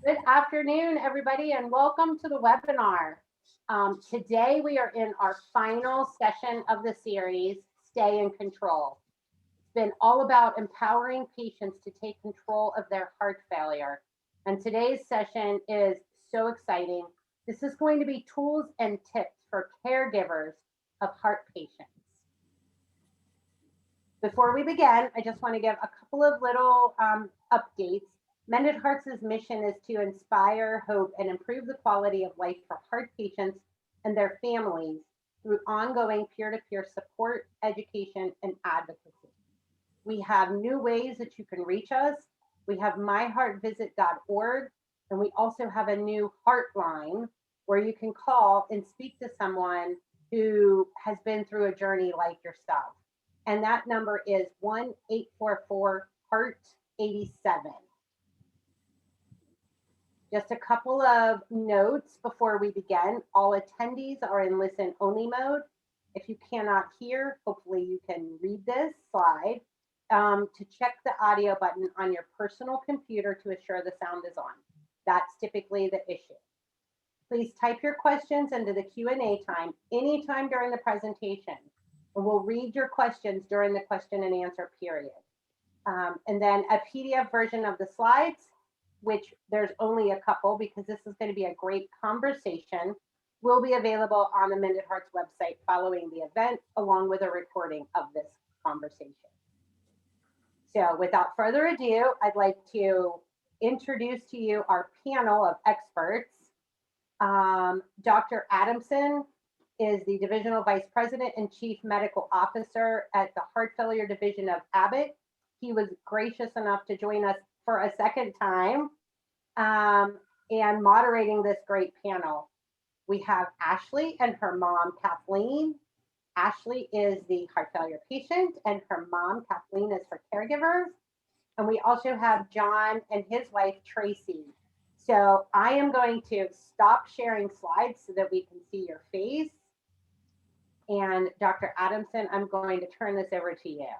Good afternoon, everybody, and welcome to the webinar. Today, we are in our final session of the series, Stay in Control. It's been all about empowering patients to take control of their heart failure. And today's session is so exciting. This is going to be tools and tips for caregivers of heart patients. Before we begin, I just want to give a couple of little updates. Mended Hearts' mission is to inspire, hope, and improve the quality of life for heart patients and their families through ongoing peer-to-peer support, education, and advocacy. We have new ways that you can reach us. We have myheartvisit.org, and we also have a new Heartline where you can call and speak to someone who has been through a journey like yourself. And that number is 1-844-HEART-87. Just a couple of notes before we begin. All attendees are in listen only mode. If you cannot hear, hopefully you can read this slide. To check the audio button on your personal computer to assure the sound is on. That's typically the issue. Please type your questions into the Q&A time anytime during the presentation. And we'll read your questions during the question and answer period. And then a PDF version of the slides, which there's only a couple because this is going to be a great conversation, will be available on the Mended Hearts website following the event, along with a recording of this conversation. So without further ado, I'd like to introduce to you our panel of experts. Dr. Adamson is the Divisional Vice President and Chief Medical Officer at the Heart Failure Division of Abbott. He was gracious enough to join us for a second time and moderating this great panel. We have Ashley and her mom, Kathleen. Ashley is the heart failure patient and her mom, Kathleen, is her caregiver. And we also have John and his wife, Tracy. So I am going to stop sharing slides so that we can see your face. And Dr. Adamson, I'm going to turn this over to you.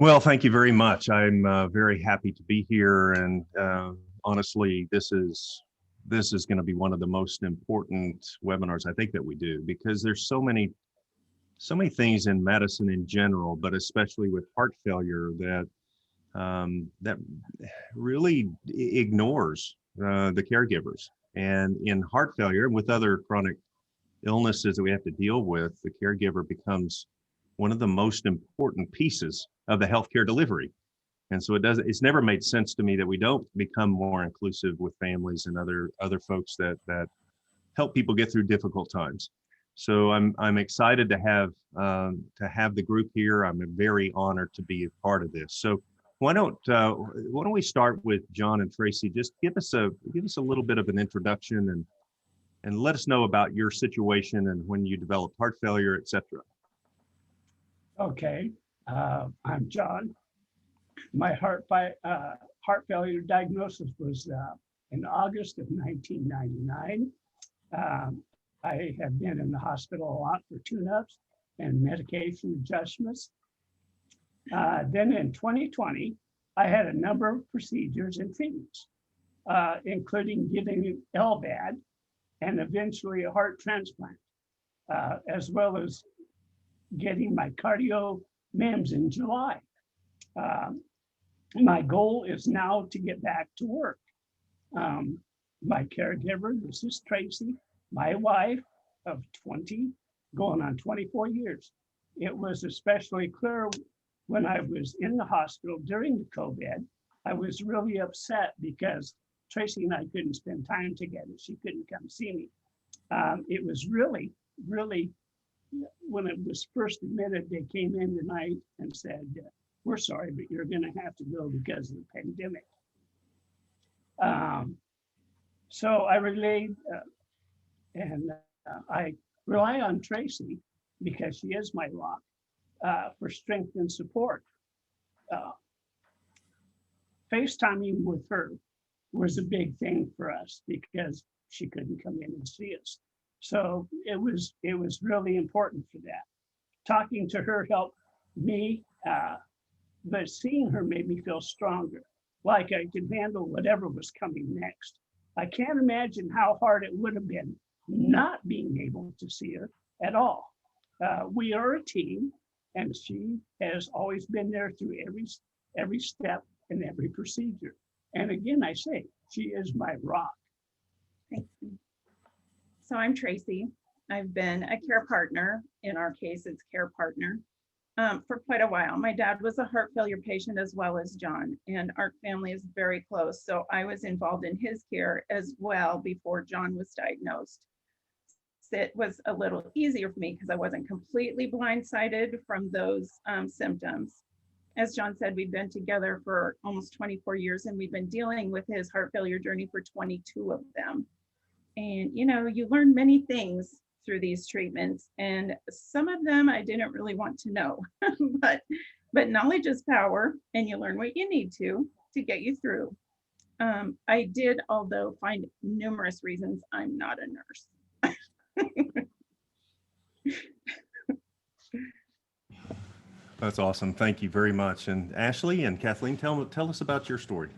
Well, thank you very much. I'm very happy to be here, and honestly, this is going to be one of the most important webinars I think that we do, because there's so many things in medicine in general, but especially with heart failure that that really ignores the caregivers. And in heart failure and with other chronic illnesses that we have to deal with, the caregiver becomes one of the most important pieces of the healthcare delivery. And so it's never made sense to me that we don't become more inclusive with families and other folks that help people get through difficult times. So I'm excited to have the group here. I'm very honored to be a part of this. So why don't we start with John and Tracy? Just give us a little bit of an introduction and let us know about your situation and when you developed heart failure, et cetera. Okay, I'm John. My heart failure diagnosis was in August of 1999. I have been in the hospital a lot for tune-ups and medication adjustments. Then in 2020, I had a number of procedures and treatments, including getting LVAD and eventually a heart transplant, as well as getting my cardio MEMS in July. My goal is now to get back to work. My caregiver, this is Tracy, my wife of 20, going on 24 years. It was especially clear when I was in the hospital during the COVID. I was really upset because Tracy and I couldn't spend time together. She couldn't come see me. It was really, when it was first admitted, they came in tonight and said, we're sorry, but you're going to have to go because of the pandemic. So I relayed and I rely on Tracy because she is my rock for strength and support. FaceTiming with her was a big thing for us because she couldn't come in and see us. So it was really important for that. Talking to her helped me, but seeing her made me feel stronger. like I could handle whatever was coming next. I can't imagine how hard it would have been not being able to see her at all. We are a team, and she has always been there through every step and every procedure. And again, I say, she is my rock. Thank you. So I'm Tracy. I've been a care partner. In our case, it's care partner for quite a while. My dad was a heart failure patient as well as John, and our family is very close. So I was involved in his care as well before John was diagnosed. It was a little easier for me because I wasn't completely blindsided from those symptoms. As John said, we've been together for almost 24 years, and we've been dealing with his heart failure journey for 22 of them. And you learn many things through these treatments, and some of them I didn't really want to know, but knowledge is power, and you learn what you need to get you through. I did, although, find numerous reasons I'm not a nurse. That's awesome. Thank you very much. And Ashley and Kathleen, tell us about your story.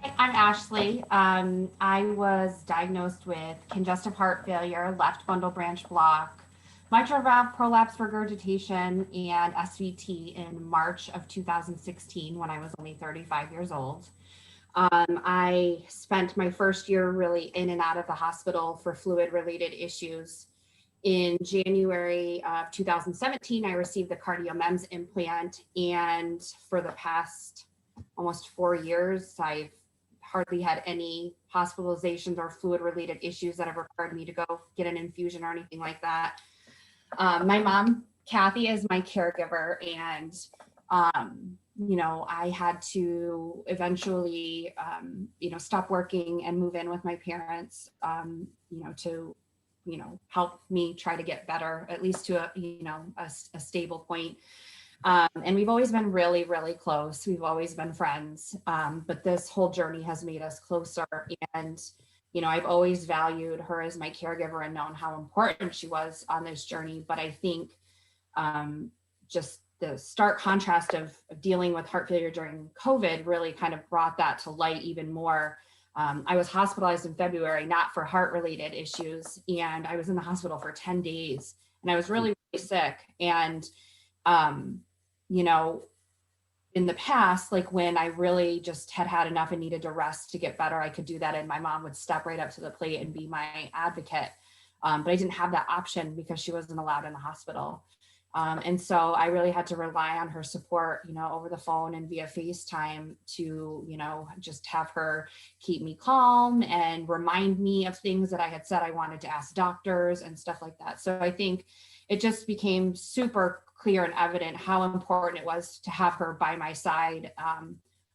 Hi, I'm Ashley. I was diagnosed with congestive heart failure, left bundle branch block, mitral valve prolapse regurgitation, and SVT in March of 2016 when I was only 35 years old. I spent my first year really in and out of the hospital for fluid-related issues. In January of 2017, I received the CardioMEMS implant, and for the past almost 4 years, I've hardly had any hospitalizations or fluid-related issues that have required me to go get an infusion or anything like that. My mom, Kathy, is my caregiver, and I had to eventually, stop working and move in with my parents, to help me try to get better, at least to a stable point. And we've always been really, really close. We've always been friends. But this whole journey has made us closer. And, I've always valued her as my caregiver and known how important she was on this journey. But I think just the stark contrast of dealing with heart failure during COVID really kind of brought that to light even more. I was hospitalized in February, not for heart-related issues, and I was in the hospital for 10 days, and I was really, really sick. And, in the past, like when I really just had enough and needed to rest to get better, I could do that, and my mom would step right up to the plate and be my advocate. But I didn't have that option because she wasn't allowed in the hospital. And so I really had to rely on her support, over the phone and via FaceTime to, just have her keep me calm and remind me of things that I had said I wanted to ask doctors and stuff like that. So I think it just became super clear and evident how important it was to have her by my side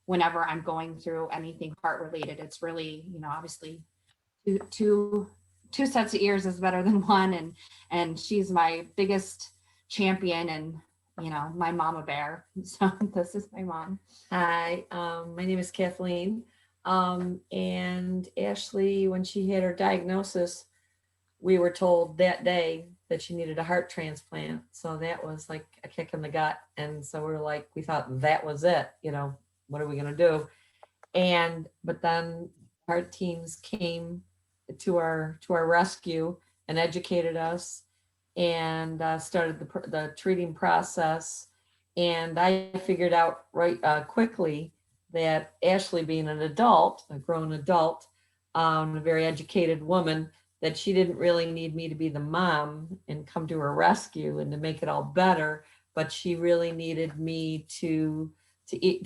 whenever I'm going through anything heart related. It's really, obviously two sets of ears is better than one. And she's my biggest champion and my mama bear. So this is my mom. Hi, my name is Kathleen. And Ashley, when she had her diagnosis, we were told that day that she needed a heart transplant. So that was like a kick in the gut. And so we thought that was it, what are we going to do? But then our teams came to our rescue and educated us and started the treating process. And I figured out quickly that Ashley, being an adult, a grown adult, a very educated woman, that she didn't really need me to be the mom and come to her rescue and to make it all better, but she really needed me to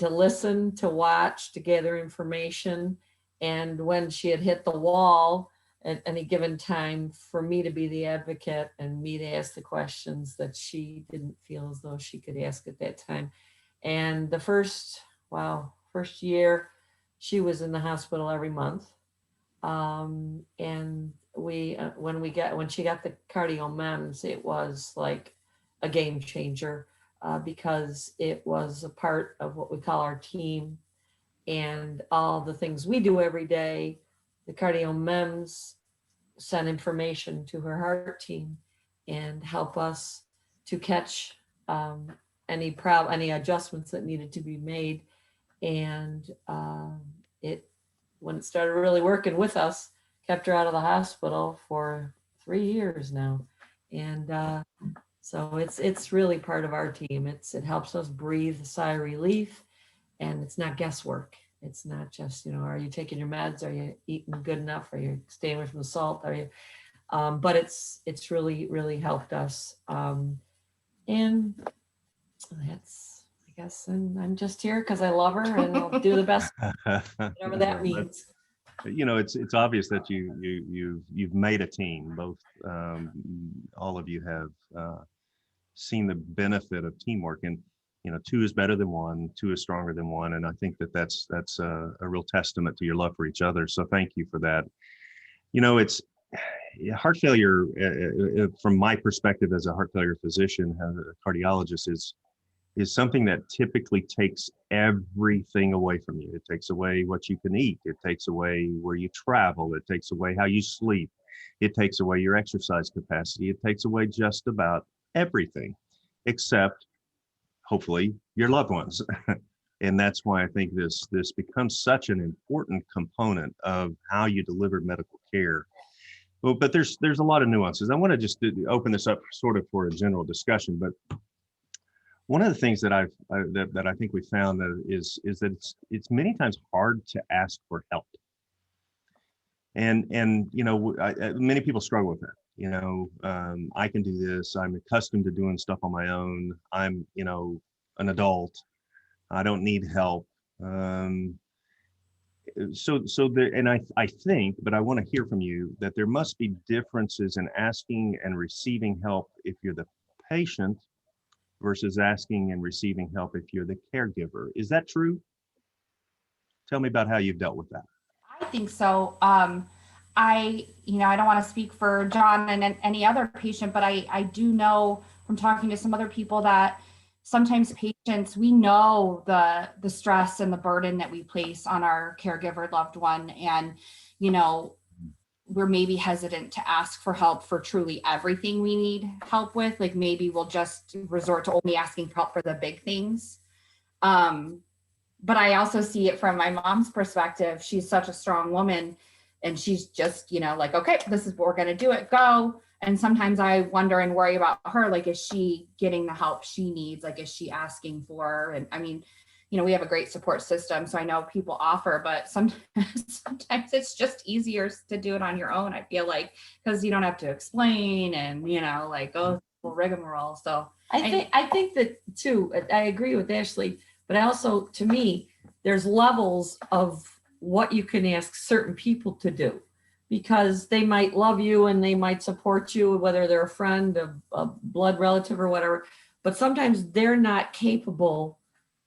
listen, to watch, to gather information. And when she had hit the wall at any given time, for me to be the advocate and me to ask the questions that she didn't feel as though she could ask at that time. And the first year, she was in the hospital every month. And when she got the CardioMEMS, it was like a game changer because it was a part of what we call our team and all the things we do every day. The CardioMEMS send information to her heart team and help us to catch any adjustments that needed to be made. And it, when it started really working with us, kept her out of the hospital for 3 years now. And so it's really part of our team. It helps us breathe a sigh of relief, and it's not guesswork. It's not just, are you taking your meds? Are you eating good enough? Are you staying away from the salt? Are you? But it's really, really helped us. And that's, I guess, and I'm just here because I love her, and I'll do the best, whatever that means. It's obvious that you've made a team. Both all of you have seen the benefit of teamwork, and two is better than one, two is stronger than one, and I think that's a real testament to your love for each other. So thank you for that. It's heart failure, from my perspective as a heart failure physician, a cardiologist, is something that typically takes everything away from you. It takes away what you can eat. It takes away where you travel. It takes away how you sleep. It takes away your exercise capacity. It takes away just about everything, except hopefully your loved ones. And that's why I think this becomes such an important component of how you deliver medical care. Well, but there's a lot of nuances. I want to just open this up sort of for a general discussion, but one of the things that that I think we found that is that it's many times hard to ask for help, and many people struggle with that. I can do this. I'm accustomed to doing stuff on my own. I'm an adult. I don't need help. So there, and I think, but I want to hear from you that there must be differences in asking and receiving help if you're the patient versus asking and receiving help if you're the caregiver. Is that true? Tell me about how you've dealt with that. I think so. I don't want to speak for John and any other patient, but I do know from talking to some other people that sometimes patients, we know the stress and the burden that we place on our caregiver loved one. And, we're maybe hesitant to ask for help for truly everything we need help with. Like maybe we'll just resort to only asking for help for the big things. But I also see it from my mom's perspective. She's such a strong woman, and she's just, like, okay, this is what we're going to do, it, go. And sometimes I wonder and worry about her, like, is she getting the help she needs? Like, is she asking for? And I mean, we have a great support system, so I know people offer, but sometimes it's just easier to do it on your own, I feel like, because you don't have to explain and, like, oh, rigmarole. So I think that too, I agree with Ashley, but also, to me, there's levels of what you can ask certain people to do, because they might love you and they might support you, whether they're a friend, a blood relative or whatever, but sometimes they're not capable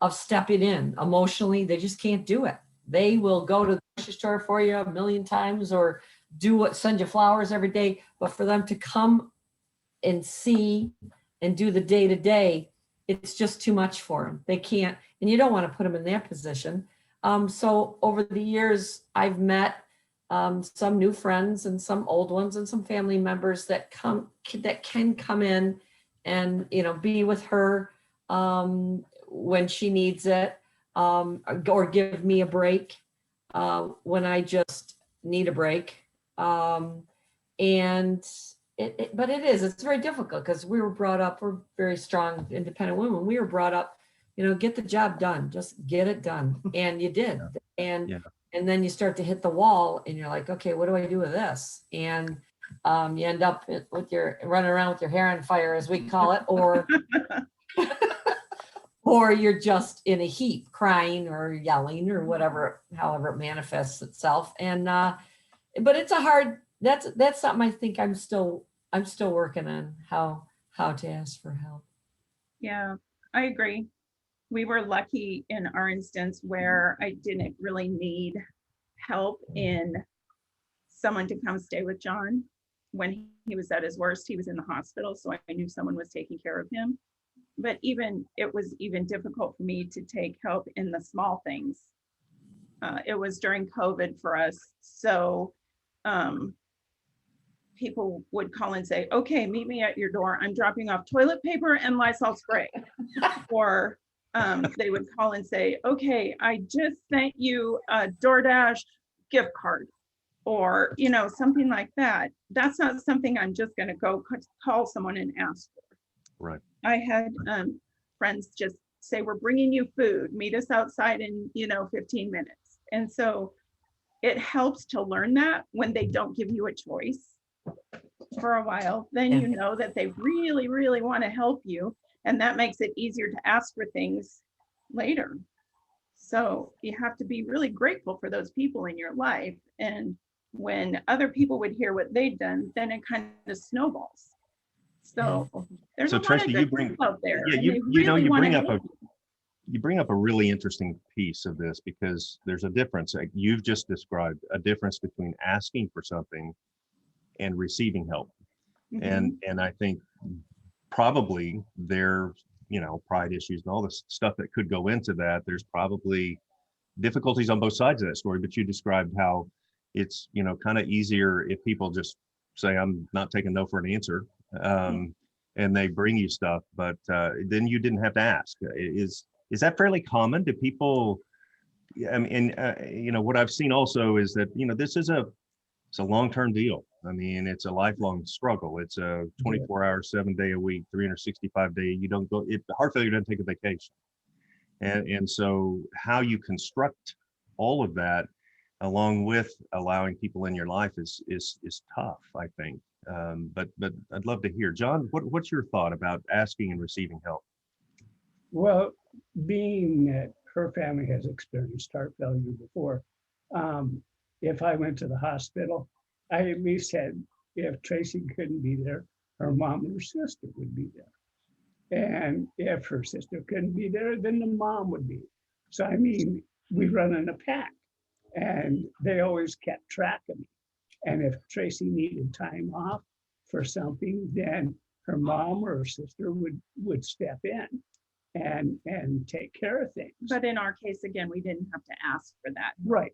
of stepping in emotionally. They just can't do it. They will go to the grocery store for you a million times or send you flowers every day, but for them to come and see and do the day-to-day, it's just too much for them. They can't, and you don't want to put them in that position. So over the years, I've met some new friends and some old ones and some family members that can come in and be with her when she needs it, or give me a break when I just need a break. But it's very difficult because we were brought up, we're very strong, independent women. We were brought up, get the job done, just get it done. And you did. And then you start to hit the wall and you're like, okay, what do I do with this? And you end up with running around with your hair on fire, as we call it, or you're just in a heap crying or yelling or whatever, however it manifests itself. And, but it's that's something I think I'm still working on, how to ask for help. Yeah, I agree. We were lucky in our instance where I didn't really need help in someone to come stay with John. When he was at his worst, he was in the hospital, so I knew someone was taking care of him. But it was even difficult for me to take help in the small things. It was during COVID for us. So people would call and say, okay, meet me at your door. I'm dropping off toilet paper and Lysol spray. Or they would call and say, okay, I just sent you a DoorDash gift card, or, you know, something like that. That's not something I'm just going to go call someone and ask for. Right. I had friends just say, we're bringing you food, meet us outside in, you know, 15 minutes. And so it helps to learn that when they don't give you a choice for a while, then Yeah. you know that they really, really want to help you. And that makes it easier to ask for things later. So you have to be really grateful for those people in your life. And when other people would hear what they'd done, then it kind of snowballs. So there's So a lot Tracy, of you good bring, people out there. yeah, and they you know, really you wanna bring up help a, you. you bring up a really interesting piece of this, because there's a difference. Like you've just described a difference between asking for something and receiving help. Mhm. And I think probably there, you know, pride issues and all this stuff that could go into that. There's probably difficulties on both sides of that story, but you described how it's, you know, kind of easier if people just say, I'm not taking no for an answer. And they bring you stuff, but then you didn't have to ask. Is that fairly common? Do people, I mean, you know, what I've seen also is that, you know, this is it's a long-term deal. I mean, it's a lifelong struggle. It's a 24-hour, 7-day a week, 365-day. You don't go, heart failure doesn't take a vacation. And so how you construct all of that along with allowing people in your life is tough, I think. But I'd love to hear, John, what's your thought about asking and receiving help? Well, being that her family has experienced heart failure before, if I went to the hospital, I at least had, if Tracy couldn't be there, her mom and her sister would be there. And if her sister couldn't be there, then the mom would be. So, I mean, we run in a pack, and they always kept track of me. And if Tracy needed time off for something, then her mom or her sister would step in and take care of things. But in our case, again, we didn't have to ask for that. Right.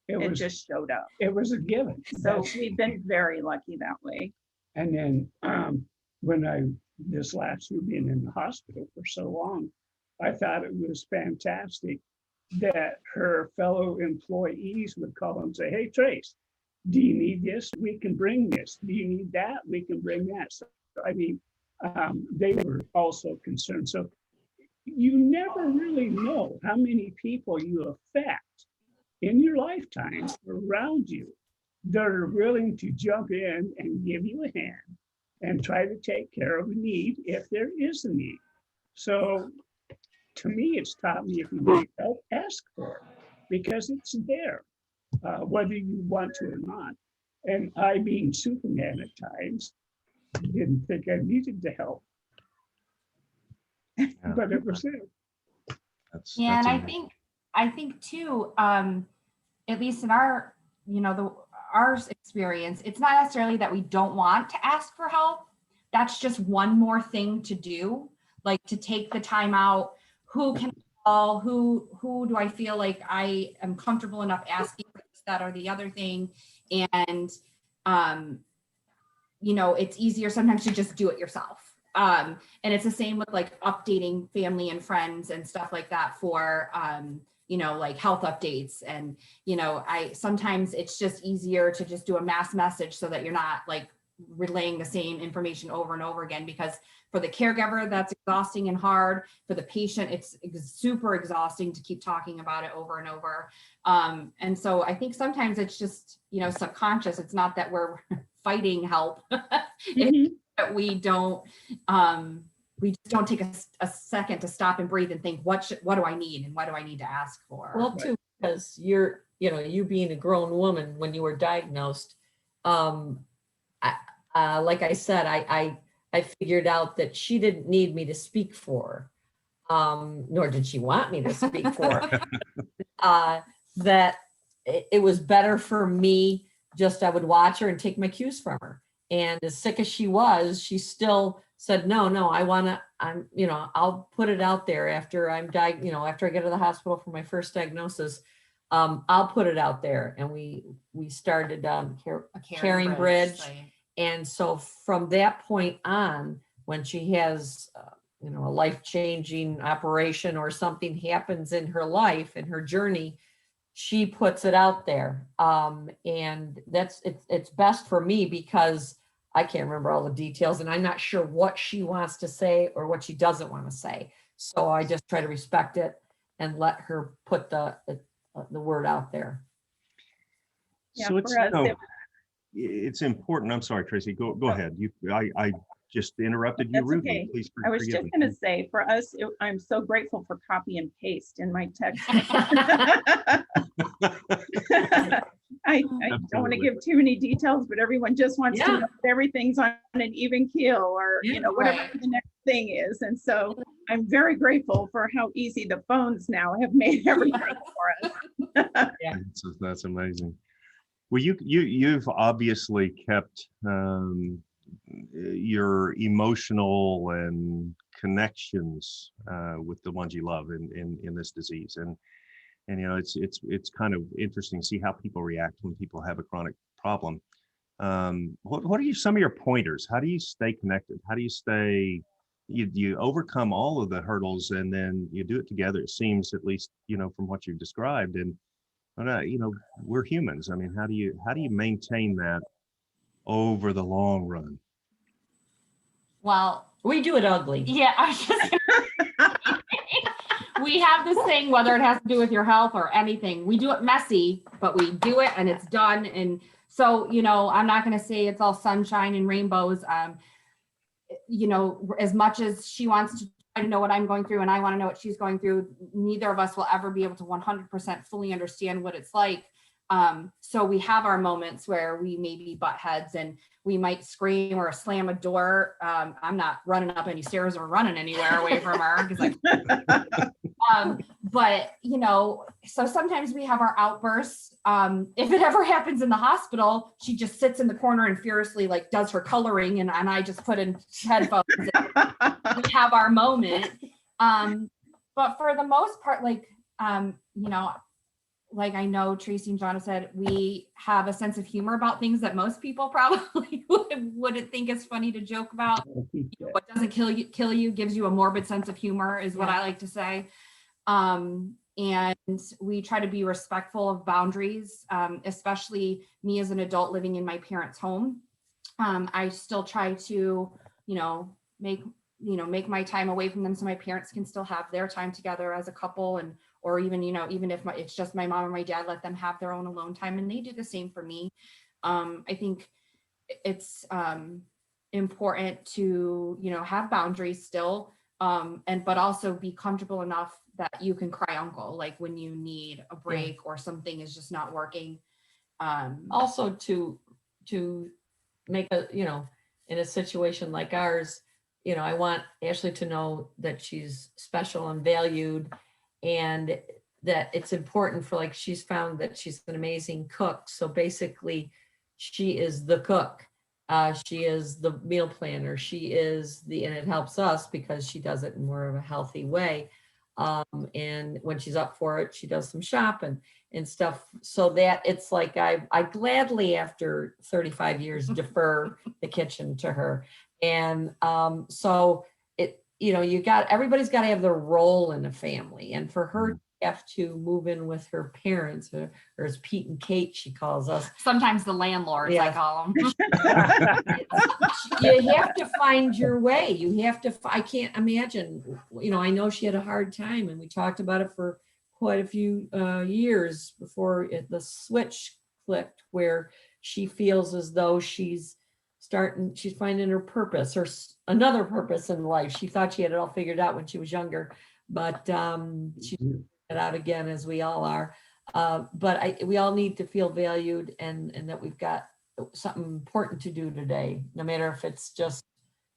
It just showed up. It was a given. So we've been very lucky that way. And then when this last year being in the hospital for so long, I thought it was fantastic that her fellow employees would call and say, hey, Trace, do you need this? We can bring this. Do you need that? We can bring that. So, I mean, they were also concerned. So you never really know how many people you affect in your lifetime around you that are willing to jump in and give you a hand and try to take care of a need if there is a need. So to me, it's taught me if you need help, ask for it, because it's there, whether you want to or not. And I, being Superman at times, didn't think I needed the help, but it was there. Yeah, and I think too, at least in our, you know, our experience, it's not necessarily that we don't want to ask for help. That's just one more thing to do, like to take the time out. Who can I call? Who do I feel like I am comfortable enough asking for this, that, or the other thing? And you know, it's easier sometimes to just do it yourself. And it's the same with like updating family and friends and stuff like that for you know, like health updates. And, you know, sometimes it's just easier to just do a mass message so that you're not like relaying the same information over and over again, because for the caregiver, that's exhausting and hard. For the patient, it's super exhausting to keep talking about it over and over. And so I think sometimes it's just, you know, subconscious. It's not that we're fighting help. It's that we just don't take a second to stop and breathe and think, what do I need and what do I need to ask for? Well, too, because you being a grown woman when you were diagnosed, like I said, I figured out that she didn't need me to speak for her, nor did she want me to speak for her. That it was better for me, just I would watch her and take my cues from her. And as sick as she was, she still said, no, I'll put it out there after after I get to the hospital for my first diagnosis, I'll put it out there. And we started Caring Bridge. And so from that point on, when she has a life-changing operation or something happens in her life, in her journey, she puts it out there. And it's best for me because I can't remember all the details and I'm not sure what she wants to say or what she doesn't want to say. So I just try to respect it and let her put the word out there. Yeah, So it's, for us, it's important. I'm sorry, Tracy, go ahead. I just interrupted you That's rudely. okay. Please I was forgive just me. going to say, for us, I'm so grateful for copy and paste in my text. I don't want to give too many details, but everyone just wants to know that everything's on an even keel or, whatever the next thing is. And so I'm very grateful for how easy the phones now have made everything for us. That's amazing. Well, you've obviously kept your emotional and connections with the ones you love in this disease, and it's kind of interesting to see how people react when people have a chronic problem. What are some of your pointers? How do you stay connected? How do you stay? You overcome all of the hurdles and then you do it together. It seems, at least from what you've described, and we're humans. I mean, how do you maintain that over the long run? Well, we do it ugly. Yeah, I was just we have this thing, whether it has to do with your health or anything, we do it messy, but we do it and it's done. And so, I'm not going to say it's all sunshine and rainbows. As much as she wants to try to know what I'm going through and I want to know what she's going through, neither of us will ever be able to 100% fully understand what it's like. So we have our moments where we maybe butt heads and we might scream or slam a door. I'm not running up any stairs or running anywhere away from her. But so sometimes we have our outbursts. If it ever happens in the hospital, she just sits in the corner and furiously does her coloring and I just put in headphones and we have our moment. But for the most part, I know Tracy and John have said, we have a sense of humor about things that most people probably wouldn't think is funny to joke about. What doesn't kill you gives you a morbid sense of humor is what I like to say. And we try to be respectful of boundaries, especially me as an adult living in my parents' home. I still try to, make my time away from them so my parents can still have their time together as a couple, and or even even if it's just my mom or my dad, let them have their own alone time, and they do the same for me. I think it's important to have boundaries still, but also be comfortable enough that you can cry uncle when you need a break or something is just not working. Also to make in a situation like ours, I want Ashley to know that she's special and valued, and that it's important for she's found that she's an amazing cook. So basically she is the cook. She is the meal planner. She is and it helps us because she does it in more of a healthy way. And when she's up for it, she does some shopping and stuff, so that it's I gladly, after 35 years, defer the kitchen to her. And so it, everybody's got to have their role in a family, and for her to have to move in with her parents, or as Pete and Kate, she calls us. Sometimes the landlords, I call them. You have to find your way. You have to, I can't imagine, I know she had a hard time, and we talked about it for quite a few years before the switch clicked, where she feels as though she's finding her purpose, or another purpose in life. She thought she had it all figured out when she was younger, but she's figured it out again, as we all are. But we all need to feel valued, and that we've got something important to do today, no matter if it's just,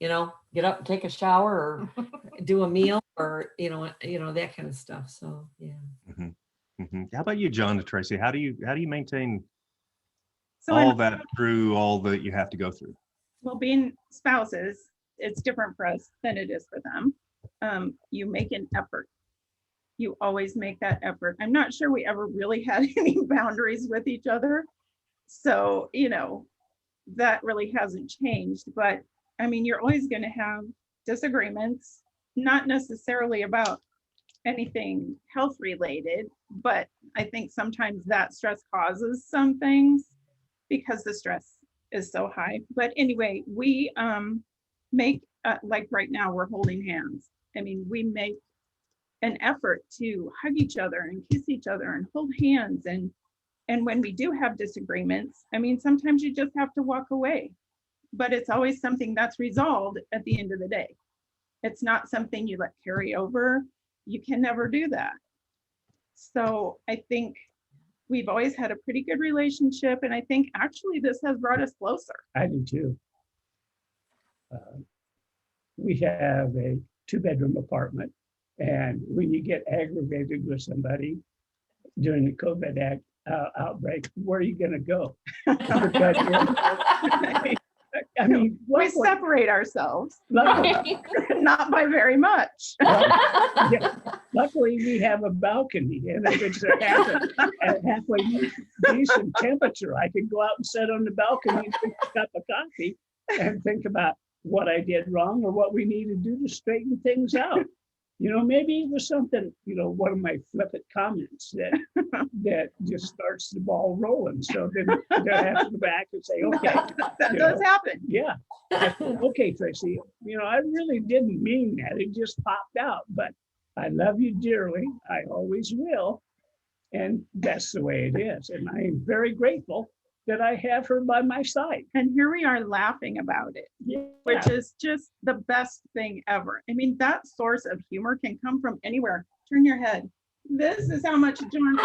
get up and take a shower, or do a meal, or, that kind of stuff. So, yeah. Mm-hmm. Mm-hmm. How about you, John and Tracy? How do you maintain So all that through all that you have to go through? Well, being spouses, it's different for us than it is for them. You make an effort. You always make that effort. I'm not sure we ever really had any boundaries with each other. So, that really hasn't changed. But I mean, you're always going to have disagreements. not necessarily about anything health related, but I think sometimes that stress causes some things because the stress is so high. But anyway, we make, like right now, we're holding hands. I mean, we make an effort to hug each other and kiss each other and hold hands. And when we do have disagreements, I mean, sometimes you just have to walk away, but it's always something that's resolved at the end of the day. It's not something you let carry over. You can never do that. So I think we've always had a pretty good relationship. And I think actually this has brought us closer. I do too. We have a 2-bedroom apartment, and when you get aggravated with somebody during the COVID outbreak, where are you going to go? I mean, We separate ourselves, luckily, not by very much. yeah, luckily we have a balcony, and if it's at halfway decent temperature, I could go out and sit on the balcony and drink a cup of coffee and think about what I did wrong or what we need to do to straighten things out. You know, maybe it was something, you know, one of my flippant comments that just starts the ball rolling. So then I have to go back and say, okay. That does happen. Yeah. Okay, Tracy, you know, I really didn't mean that. It just popped out, but I love you dearly. I always will. And that's the way it is. And I am very grateful that I have her by my side. And here we are laughing about it, Yeah. which is just the best thing ever. I mean, that source of humor can come from anywhere. Turn your head. This is how much John's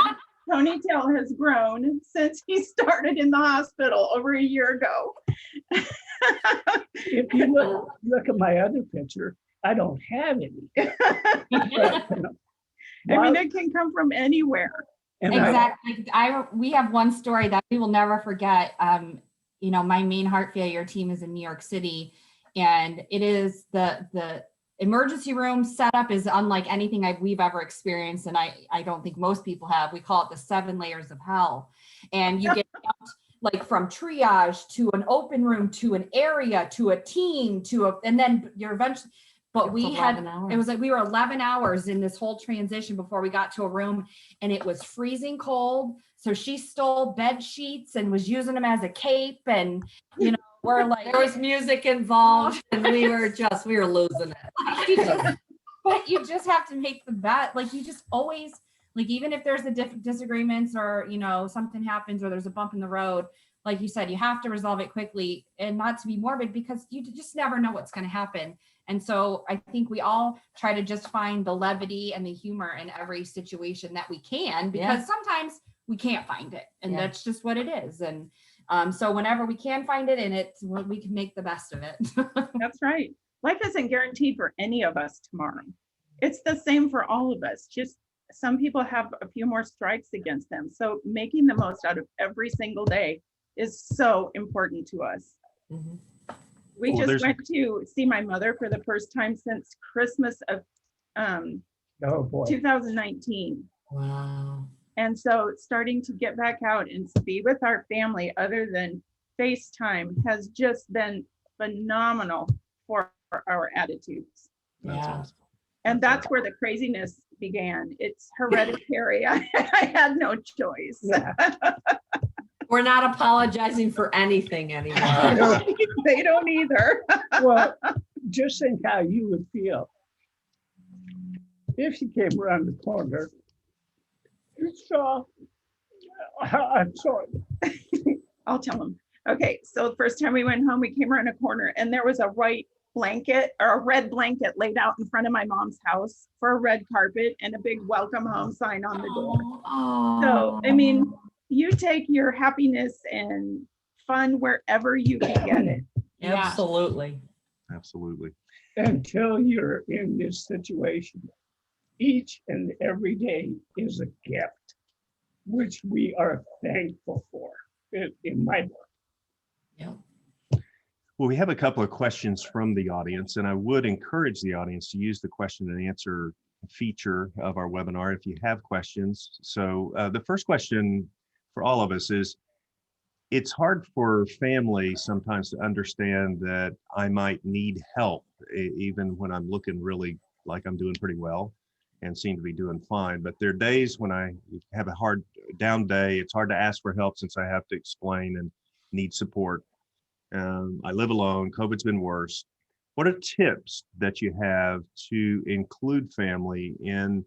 ponytail has grown since he started in the hospital over a year ago. If you look at my other picture, I don't have any. But, you know, I mean, it can come from anywhere. and Exactly. We have one story that we will never forget. You know, my main heart failure team is in New York City, and it is the emergency room setup is unlike anything we've ever experienced, and I don't think most people have. We call it the 7 layers of hell, and you get like from triage to an open room to an area to a team and then you're eventually. But we had, it was like we were 11 hours in this whole transition before we got to a room, and it was freezing cold. So she stole bed sheets and was using them as a cape. And, you know, we're like, There was music involved and we were losing it. but you just have to make the bet. Like you just always, like, even if there's a disagreements or, you know, something happens or there's a bump in the road, like you said, you have to resolve it quickly and not to be morbid because you just never know what's going to happen. And so I think we all try to just find the levity and the humor in every situation that we can, because sometimes we can't find it, and that's just what it is. And so whenever we can find it, and we can make the best of it. That's right. Life isn't guaranteed for any of us tomorrow. It's the same for all of us. Just some people have a few more strikes against them. So making the most out of every single day is so important to us. Mhm. We just went to see my mother for the first time since Christmas of oh boy. 2019. Wow. And so starting to get back out and be with our family other than FaceTime has just been phenomenal for our attitudes. Yeah. And that's where the craziness began. It's hereditary. I had no choice. Yeah. We're not apologizing for anything anymore. They don't either. Well, just think how you would feel if you came around the corner. So, I'm sorry. I'll tell them. Okay, so the first time we went home, we came around a corner and there was a red blanket laid out in front of my mom's house for a red carpet and a big welcome home sign on the door. So, I mean, you take your happiness and fun wherever you can get it. Absolutely. Absolutely. Until you're in this situation, each and every day is a gift, which we are thankful for in my book. Yeah. Well, we have a couple of questions from the audience, and I would encourage the audience to use the question and answer feature of our webinar if you have questions. So the first question for all of us is, it's hard for family sometimes to understand that I might need help, even when I'm looking really like I'm doing pretty well and seem to be doing fine. But there are days when I have a hard down day. It's hard to ask for help since I have to explain and need support. I live alone. COVID's been worse. What are tips that you have to include family in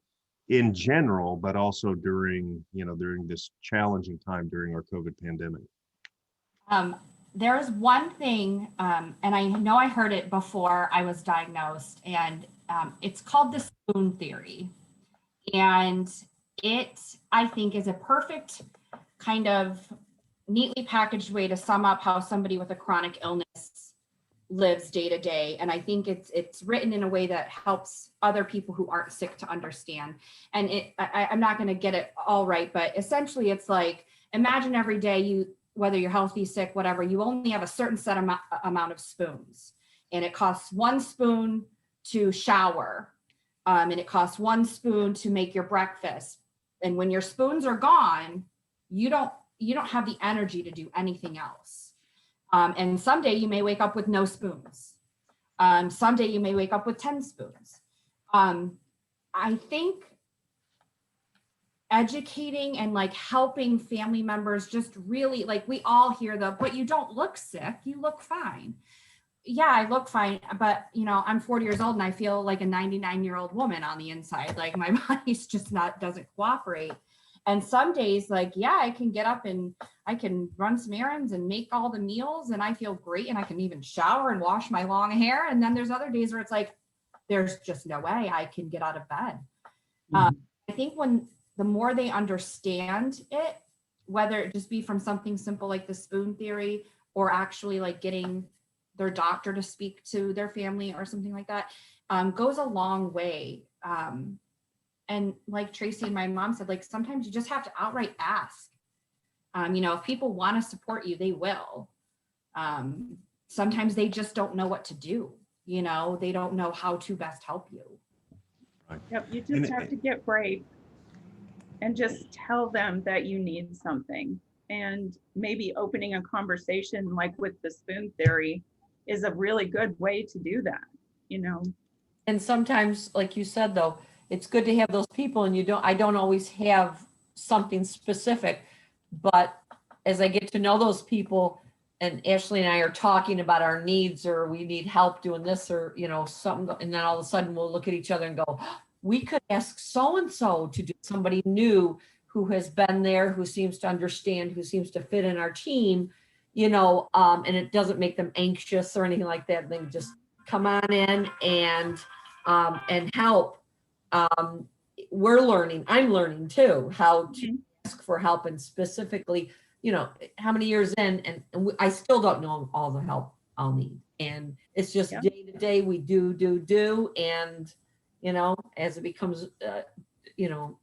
general, but also during this challenging time during our COVID pandemic? There is one thing, and I know I heard it before I was diagnosed, and it's called the spoon theory. And it, I think, is a perfect kind of neatly packaged way to sum up how somebody with a chronic illness lives day to day. And I think it's written in a way that helps other people who aren't sick to understand. And I'm not going to get it all right, but essentially it's like, imagine every day whether you're healthy, sick, whatever, you only have a certain set amount of spoons, and it costs 1 spoon to shower, and it costs 1 spoon to make your breakfast. And when your spoons are gone, you don't have the energy to do anything else. And someday you may wake up with no spoons. Someday you may wake up with 10 spoons. I think educating and like helping family members, just really, like, we all hear but you don't look sick, you look fine. Yeah, I look fine, but I'm 40 years old and I feel like a 99-year-old woman on the inside. Like my body's just doesn't cooperate. And some days, like, yeah, I can get up and I can run some errands and make all the meals and I feel great, and I can even shower and wash my long hair. And then there's other days where it's like, there's just no way I can get out of bed. I think the more they understand it, whether it just be from something simple like the spoon theory, or actually like getting their doctor to speak to their family or something like that, goes a long way. And like Tracy and my mom said, like, sometimes you just have to outright ask. If people want to support you, they will. Sometimes they just don't know what to do. They don't know how to best help you. Right. Yep, you just have to get brave and just tell them that you need something. And maybe opening a conversation like with the spoon theory is a really good way to do that, And sometimes, like you said, though, it's good to have those people, and I don't always have something specific, but as I get to know those people, and Ashley and I are talking about our needs, or we need help doing this, or, something, and then all of a sudden we'll look at each other and go, we could ask so-and-so to do, somebody new who has been there, who seems to understand, who seems to fit in our team, and it doesn't make them anxious or anything like that. They just come on in and help. I'm learning too, how to ask for help, and specifically, how many years in, and I still don't know all the help I'll need. And it's just day to day, we do. And, as it becomes,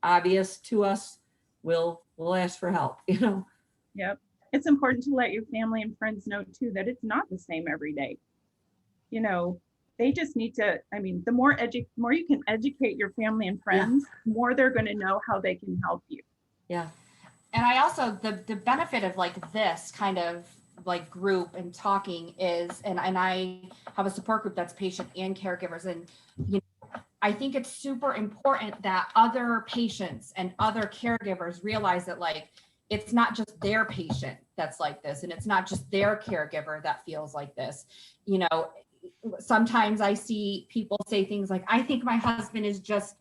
obvious to us, we'll ask for help, Yep. It's important to let your family and friends know too, that it's not the same every day. They just need to, the more you can educate your family and friends, the more they're going to know how they can help you. Yeah. And I also, the benefit of like this kind of like group and talking is, and I have a support group that's patient and caregivers. And, I think it's super important that other patients and other caregivers realize that, like, it's not just their patient that's like this, and it's not just their caregiver that feels like this. Sometimes I see people say things like, I think my husband is just,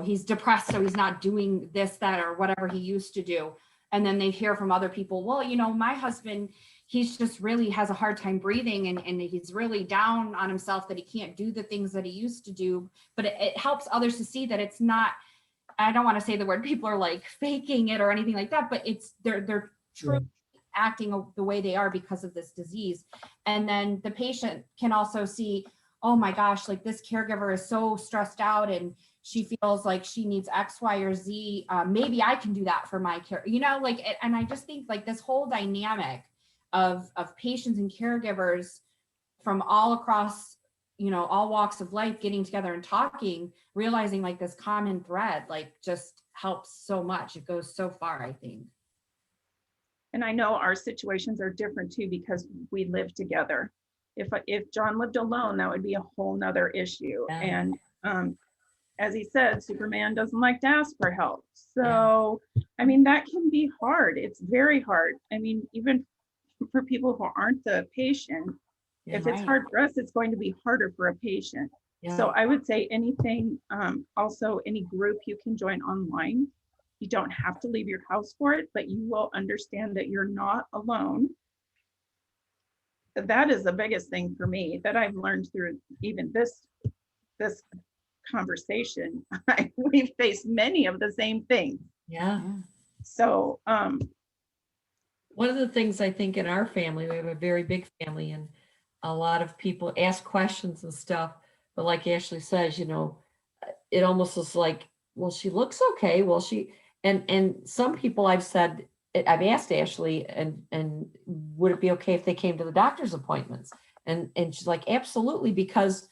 he's depressed, so he's not doing this, that, or whatever he used to do. And then they hear from other people, well, my husband, he's just really has a hard time breathing, and he's really down on himself that he can't do the things that he used to do. But it helps others to see that it's not, I don't want to say the word, people are like faking it or anything like that, but they're truly acting the way they are because of this disease. And then the patient can also see, oh my gosh, like this caregiver is so stressed out and she feels like she needs X, Y, or Z. Maybe I can do that for my care, and I just think like this whole dynamic of patients and caregivers from all across, all walks of life, getting together and talking, realizing like this common thread, like just helps so much. It goes so far, I think. And I know our situations are different too, because we live together. If John lived alone, that would be a whole nother issue. Yeah. And as he said, Superman doesn't like to ask for help. So, I mean, that can be hard. It's very hard. I mean, even for people who aren't the patient, Yeah. if it's hard for us, it's going to be harder for a patient. Yeah. So I would say anything, also any group you can join online. You don't have to leave your house for it, but you will understand that you're not alone. That is the biggest thing for me that I've learned through even this conversation. We've faced many of the same things. Yeah. So One of the things I think in our family, we have a very big family, and a lot of people ask questions and stuff. But like Ashley says, it almost is like, well, she looks okay. Well, and some people I've said, I've asked Ashley, and would it be okay if they came to the doctor's appointments? And she's like, absolutely, because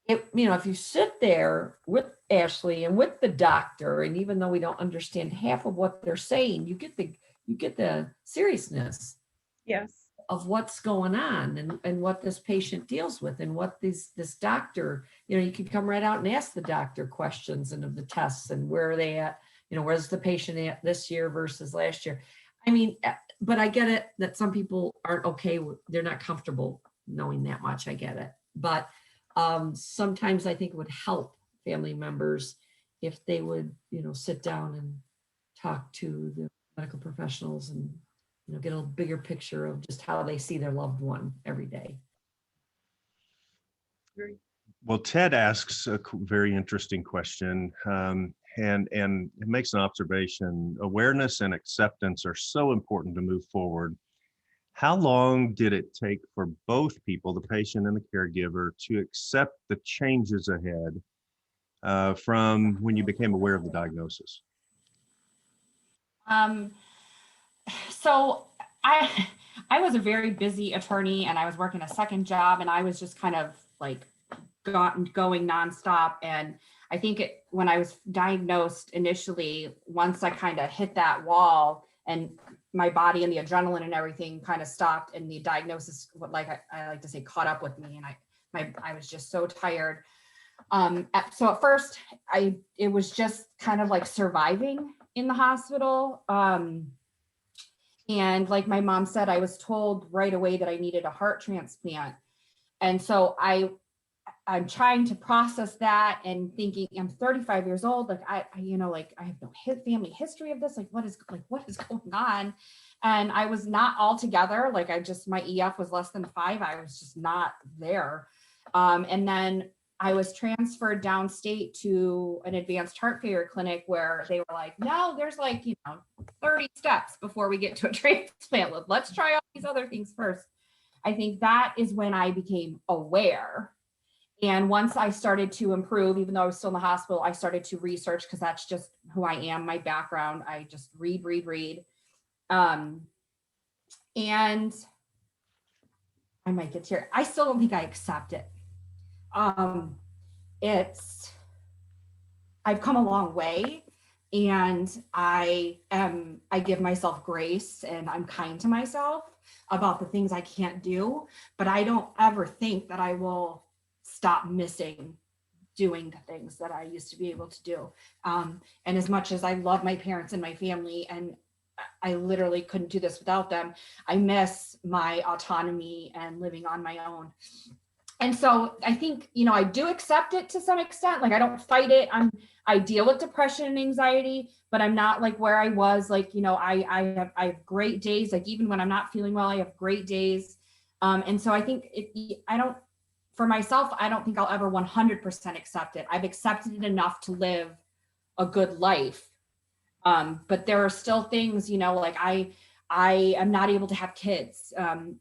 if you sit there with Ashley and with the doctor, and even though we don't understand half of what they're saying, you get the seriousness yes, of what's going on and what this patient deals with, and what this doctor, you can come right out and ask the doctor questions and of the tests and where are they at, where's the patient at this year versus last year. I mean, but I get it that some people aren't okay with, they're not comfortable knowing that much. I get it. But sometimes I think it would help family members if they would, sit down and talk to the medical professionals and, get a bigger picture of just how they see their loved one every day. Well, Ted asks a very interesting question, and it makes an observation. Awareness and acceptance are so important to move forward. How long did it take for both people, the patient and the caregiver, to accept the changes ahead from when you became aware of the diagnosis? So I was a very busy attorney, and I was working a second job, and I was just kind of like going nonstop. And I think when I was diagnosed initially, once I kind of hit that wall and my body and the adrenaline and everything kind of stopped, and the diagnosis, like I like to say, caught up with me, and I was just so tired. So at first it was just kind of like surviving in the hospital. And like my mom said, I was told right away that I needed a heart transplant. And so I'm trying to process that and thinking, I'm 35 years old. Like I have no family history of this. What is going on? And I was not all together. Like my EF was less than 5. I was just not there. And then I was transferred downstate to an advanced heart failure clinic where they were like, no, there's 30 steps before we get to a transplant. Let's try all these other things first. I think that is when I became aware. And once I started to improve, even though I was still in the hospital, I started to research, because that's just who I am, my background. I just read. And I might get here. I still don't think I accept it. I've come a long way, and I give myself grace, and I'm kind to myself about the things I can't do, but I don't ever think that I will stop missing doing the things that I used to be able to do. And as much as I love my parents and my family, and I literally couldn't do this without them, I miss my autonomy and living on my own. And so I think, I do accept it to some extent. Like I don't fight it. I deal with depression and anxiety, but I'm not like where I was. Like, I have great days. Like even when I'm not feeling well, I have great days. And so I think for myself, I don't think I'll ever 100% accept it. I've accepted it enough to live a good life. But there are still things, like I am not able to have kids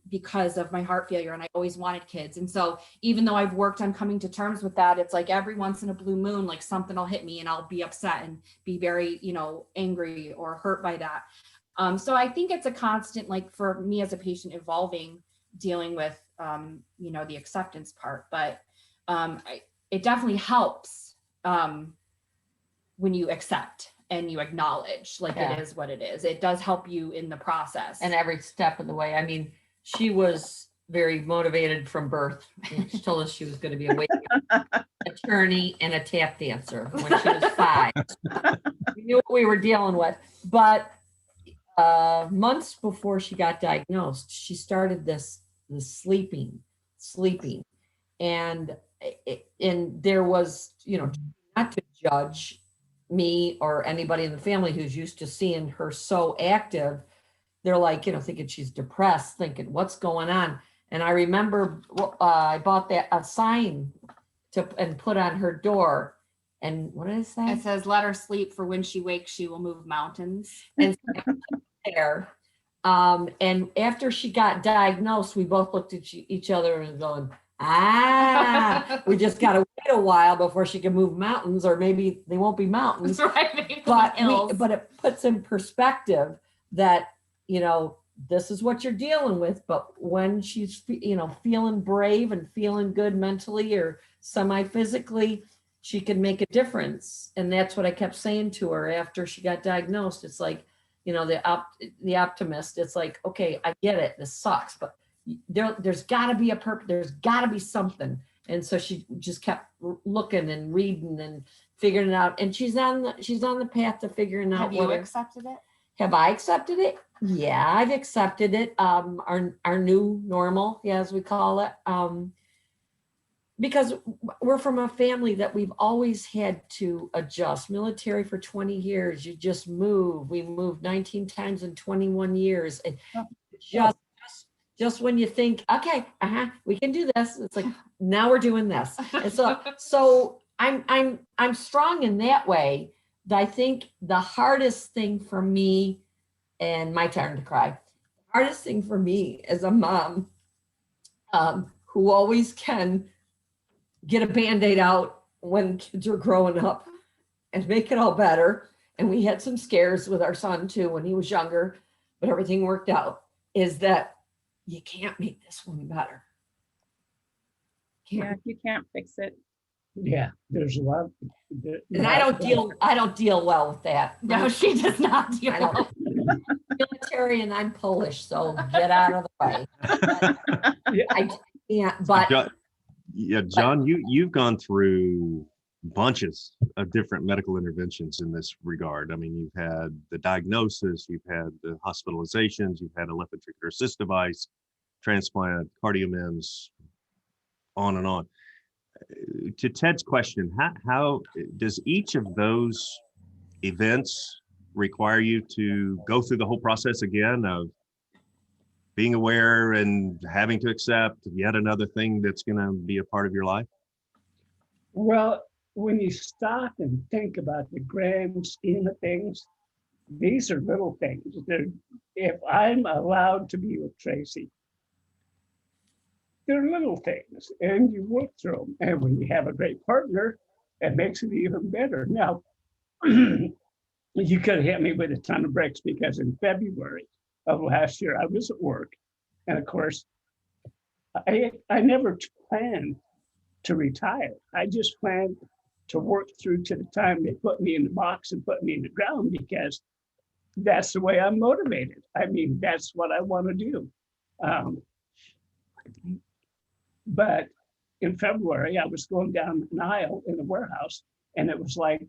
because of my heart failure, and I always wanted kids. And so even though I've worked on coming to terms with that, it's like every once in a blue moon, like something will hit me and I'll be upset and be very, angry or hurt by that. So I think it's a constant, like for me as a patient, evolving, dealing with, the acceptance part. But it definitely helps when you accept and you acknowledge it is what it is. It does help you in the process. And every step of the way. I mean, she was very motivated from birth. She told us she was going to be a weight attorney and a tap dancer when she was 5. We knew what we were dealing with. But months before she got diagnosed, she started this sleeping. And there was, not to judge me or anybody in the family who's used to seeing her so active. They're like, thinking she's depressed, thinking what's going on. And I remember I bought a sign and put on her door. And what did it say? It says, "Let her sleep, for when she wakes, she will move mountains." And there. And after she got diagnosed, we both looked at each other and going, we just got to wait a while before she can move mountains, or maybe they won't be mountains. Right. But it puts in perspective that, this is what you're dealing with. But when she's, feeling brave and feeling good mentally or semi-physically, she can make a difference. And that's what I kept saying to her after she got diagnosed. It's like, the optimist, it's like, okay, I get it. This sucks, but there's got to be a purpose. There's got to be something. And so she just kept looking and reading and figuring it out. And she's on the path to figuring out. Have you accepted it? Have I accepted it? Yeah, I've accepted it. Our new normal, as we call it. Because we're from a family that we've always had to adjust. Military for 20 years, you just move. We moved 19 times in 21 years. And just when you think, okay, we can do this, it's like, now we're doing this. And so I'm strong in that way. I think the hardest thing for me, and my turn to cry, hardest thing for me as a mom, who always can get a Band-Aid out when kids are growing up and make it all better. And we had some scares with our son too when he was younger, but everything worked out, is that you can't make this one better. Yeah, you can't fix it. Yeah, there's a lot. And I don't deal well with that. No, she does not deal I don't. Military, and I'm Polish, so get out of the way. But John, you've gone through bunches of different medical interventions in this regard. I mean, you've had the diagnosis, you've had the hospitalizations, you've had a left ventricular assist device, transplant, CardioMEMS, on and on. To Ted's question, how does each of those events require you to go through the whole process again of being aware and having to accept yet another thing that's going to be a part of your life? Well, when you stop and think about the grand scheme of things, these are little things. If I'm allowed to be with Tracy, they're little things, and you work through them. And when you have a great partner, it makes it even better. Now, you could have hit me with a ton of bricks, because in February of last year, I was at work. And of course, I never planned to retire. I just planned to work through to the time they put me in the box and put me in the ground, because that's the way I'm motivated. I mean, that's what I want to do. But in February, I was going down an aisle in a warehouse, and it was like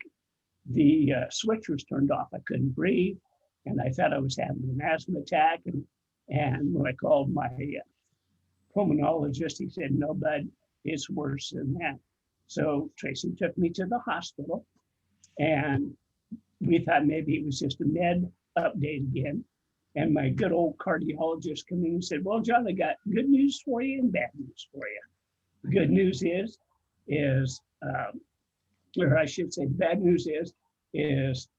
the switch was turned off. I couldn't breathe, and I thought I was having an asthma attack. And when I called my pulmonologist, he said, "No, bud, it's worse than that." So Tracy took me to the hospital, and we thought maybe it was just a med update again. And my good old cardiologist came in and said, "Well, John, I got good news for you and bad news for you. The good news is, or I should say, the bad news is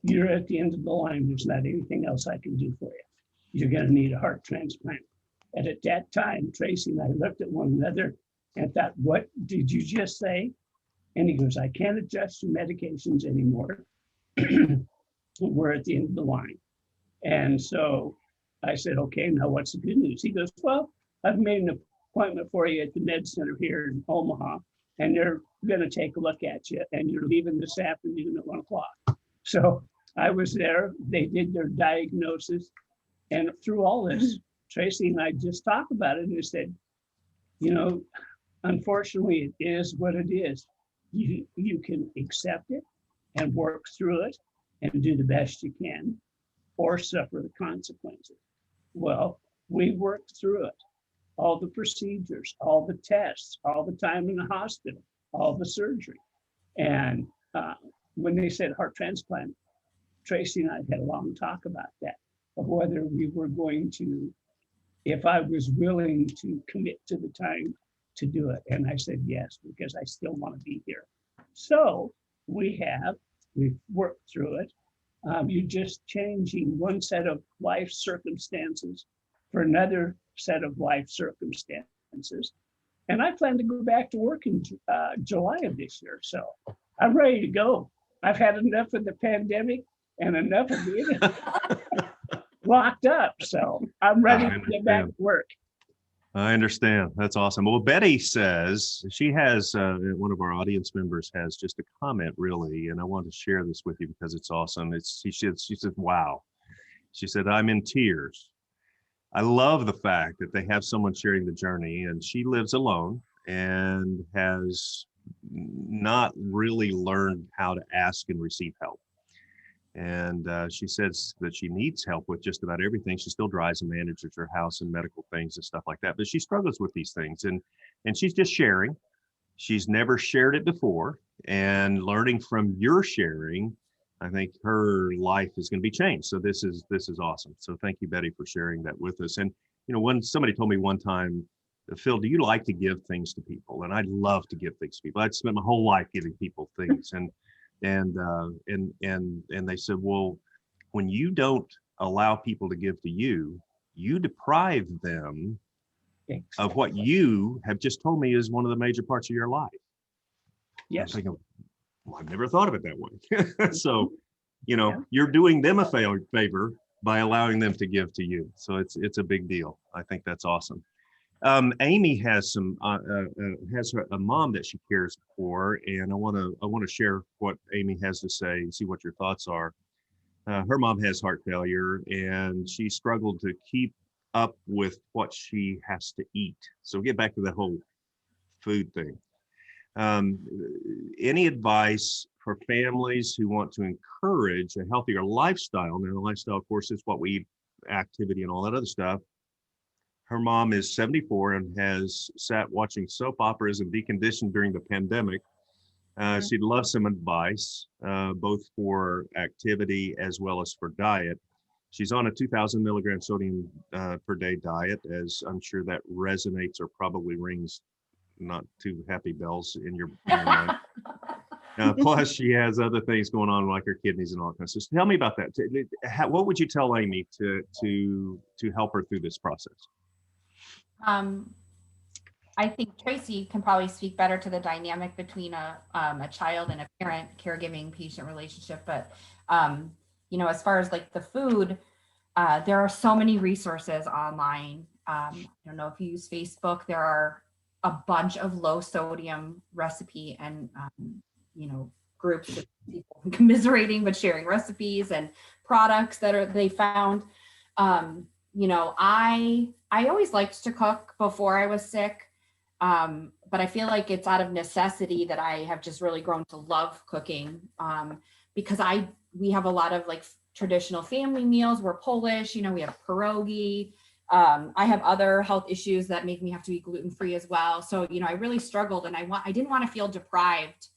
you're at the end of the line. There's not anything else I can do for you. You're going to need a heart transplant." And at that time, Tracy and I looked at one another and thought, "What did you just say?" And he goes, "I can't adjust your medications anymore. We're at the end of the line." And so I said, "Okay, now what's the good news?" He goes, "Well, I've made an appointment for you at the Med Center here in Omaha, and they're going to take a look at you, and you're leaving this afternoon at 1 o'clock. So I was there. They did their diagnosis. And through all this, Tracy and I just talked about it, and I said, unfortunately, it is what it is. You can accept it and work through it and do the best you can, or suffer the consequences. Well, we worked through it. All the procedures, all the tests, all the time in the hospital, all the surgery. And when they said heart transplant, Tracy and I had a long talk about that, of whether we were going to, if I was willing to commit to the time to do it. And I said yes, because I still want to be here. So we've worked through it. You're just changing one set of life circumstances for another set of life circumstances. And I plan to go back to work in July of this year. So I'm ready to go. I've had enough of the pandemic and enough of being locked up. So I'm ready to get back to work. I understand. That's awesome. Well, Betty says she has, one of our audience members has just a comment really, and I want to share this with you because it's awesome. She said, wow. She said, I'm in tears. I love the fact that they have someone sharing the journey, and she lives alone and has not really learned how to ask and receive help. And she says that she needs help with just about everything. She still drives and manages her house and medical things and stuff like that, but she struggles with these things, and she's just sharing. She's never shared it before, and learning from your sharing, I think her life is going to be changed. So this is awesome. So thank you, Betty, for sharing that with us. And when somebody told me one time, Phil, do you like to give things to people? And I love to give things to people. I'd spent my whole life giving people things, and they said, well, when you don't allow people to give to you, you deprive them of what you have just told me is one of the major parts of your life. Yes. I'm thinking, well, I've never thought of it that way. So, you're doing them a favor by allowing them to give to you. So it's a big deal. I think that's awesome. Amy has a mom that she cares for, and I want to share what Amy has to say and see what your thoughts are. Her mom has heart failure, and she struggled to keep up with what she has to eat. So we'll get back to that whole food thing. Any advice for families who want to encourage a healthier lifestyle? Now, the lifestyle, of course, is what we eat, activity, and all that other stuff. Her mom is 74 and has sat watching soap operas and deconditioned during the pandemic. She'd love some advice, both for activity as well as for diet. She's on a 2,000 milligram sodium per day diet, as I'm sure that resonates or probably rings not too happy bells in your mind. Plus, she has other things going on like her kidneys and all that kind of stuff. So tell me about that. What would you tell Amy to help her through this process? I think Tracy can probably speak better to the dynamic between a child and a parent caregiving patient relationship. But, as far as like the food, there are so many resources online. I don't know if you use Facebook, there are a bunch of low sodium recipe and, groups of people commiserating, but sharing recipes and products that they found. I always liked to cook before I was sick. But I feel like it's out of necessity that I have just really grown to love cooking, because we have a lot of like traditional family meals. We're Polish, we have pierogi. I have other health issues that make me have to be gluten-free as well. So, I really struggled, and I didn't want to feel deprived.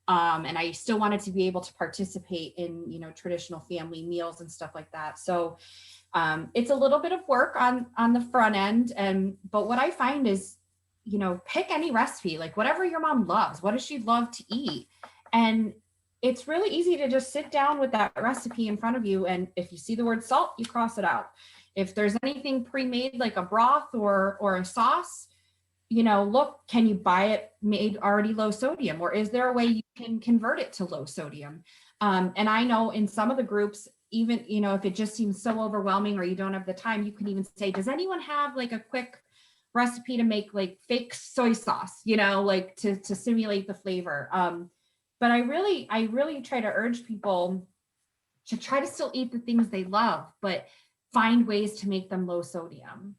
And I still wanted to be able to participate in, traditional family meals and stuff like that. So it's a little bit of work on the front end. But what I find is, pick any recipe, like whatever your mom loves. What does she love to eat? And it's really easy to just sit down with that recipe in front of you. And if you see the word salt, you cross it out. If there's anything pre-made, like a broth or a sauce, look, can you buy it made already low sodium? Or is there a way you can convert it to low sodium? And I know in some of the groups, even, if it just seems so overwhelming or you don't have the time, you can even say, does anyone have like a quick recipe to make like fake soy sauce, like to simulate the flavor? But I really try to urge people to try to still eat the things they love, but find ways to make them low sodium.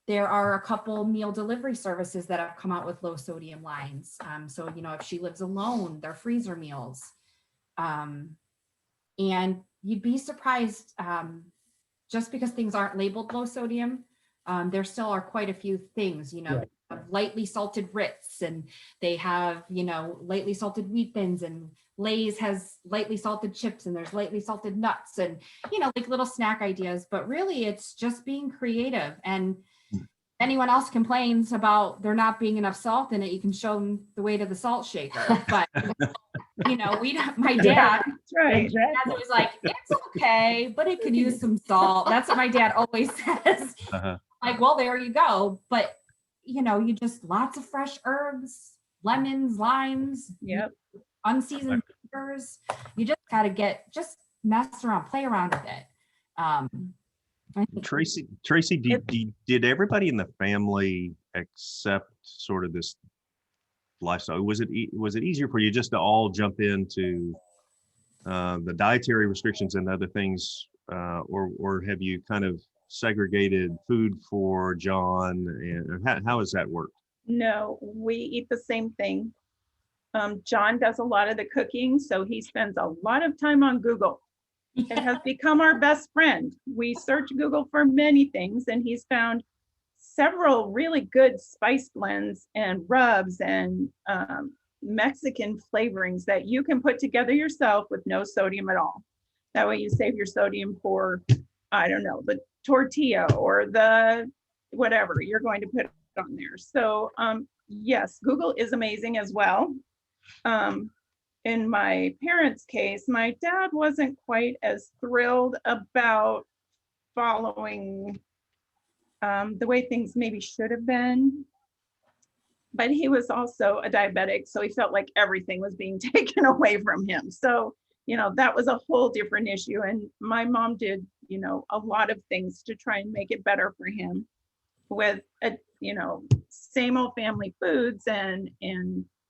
There are a couple meal delivery services that have come out with low sodium lines. So, you know, if she lives alone, they're freezer meals. And you'd be surprised, just because things aren't labeled low sodium, there still are quite a few things, you know, lightly salted Ritz, and they have, you know, lightly salted wheat thins, and Lay's has lightly salted chips, and there's lightly salted nuts, and, you know, like little snack ideas. But really it's just being creative. And anyone else complains about there not being enough salt in it, you can show them the way to the salt shaker. But you know, my dad, That's right. was like, it's okay, but it could use some salt. That's what my dad always says. Like, well, there you go. But you know, you just lots of fresh herbs, lemons, limes, Yep. unseasoned peppers. You just got to mess around, play around with it. I think Tracy, did everybody in the family accept sort of this lifestyle? Was it easier for you just to all jump into the dietary restrictions and other things, or have you kind of segregated food for John, and how has that worked? No, we eat the same thing. John does a lot of the cooking, so he spends a lot of time on Google. It has become our best friend. We search Google for many things, and he's found several really good spice blends and rubs and Mexican flavorings that you can put together yourself with no sodium at all. That way you save your sodium for, I don't know, the tortilla or the whatever you're going to put on there. So yes, Google is amazing as well. In my parents' case, my dad wasn't quite as thrilled about following the way things maybe should have been. But he was also a diabetic, so he felt like everything was being taken away from him. So, you know, that was a whole different issue. And my mom did, you know, a lot of things to try and make it better for him with, you know, same old family foods. And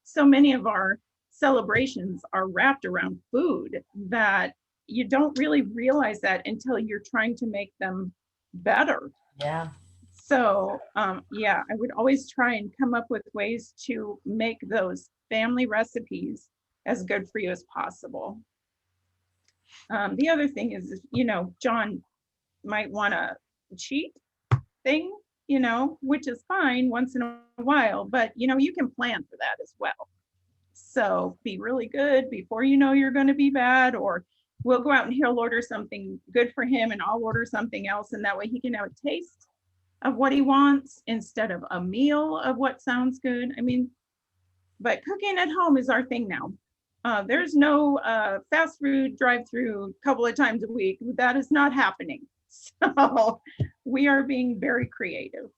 so many of our celebrations are wrapped around food that you don't really realize that until you're trying to make them better. Yeah. So yeah, I would always try and come up with ways to make those family recipes as good for you as possible. The other thing is, you know, John might want a cheat thing, you know, which is fine once in a while, but you know, you can plan for that as well. So be really good before you know you're going to be bad, or we'll go out and he'll order something good for him and I'll order something else, and that way he can have a taste of what he wants instead of a meal of what sounds good. I mean, but cooking at home is our thing now. There's no fast food drive-through a couple of times a week. That is not happening. So we are being very creative.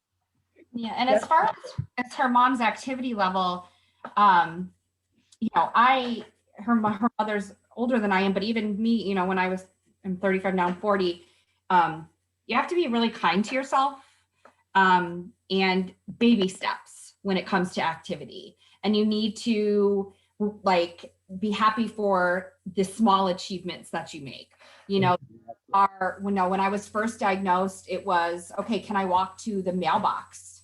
Yeah, and as far as her mom's activity level, you know, her mother's older than I am, but even me, you know, when I'm 35 now, I'm 40, you have to be really kind to yourself, and baby steps when it comes to activity. And you need to like be happy for the small achievements that you make. You know, when I was first diagnosed, it was, okay, can I walk to the mailbox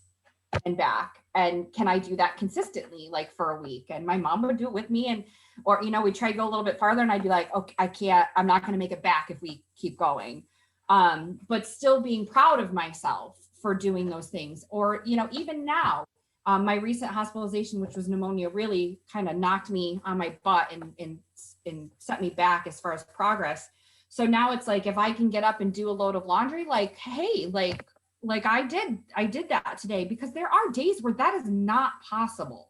and back? And can I do that consistently, like for a week? And my mom would do it with me. And, or, you know, we'd try to go a little bit farther and I'd be like, okay, I'm not going to make it back if we keep going. But still being proud of myself for doing those things. Or, you know, even now, my recent hospitalization, which was pneumonia, really kind of knocked me on my butt and set me back as far as progress. So now it's like, if I can get up and do a load of laundry, like, hey, like I did that today, because there are days where that is not possible.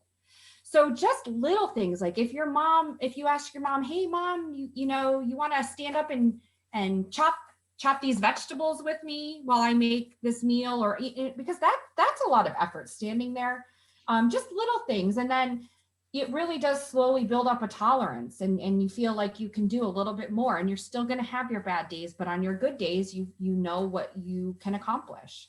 So just little things, like if you ask your mom, hey mom, you know, you want to stand up and chop these vegetables with me while I make this meal, or because that's a lot of effort standing there. Just little things. And then it really does slowly build up a tolerance, and you feel like you can do a little bit more, and you're still going to have your bad days, but on your good days, you know what you can accomplish.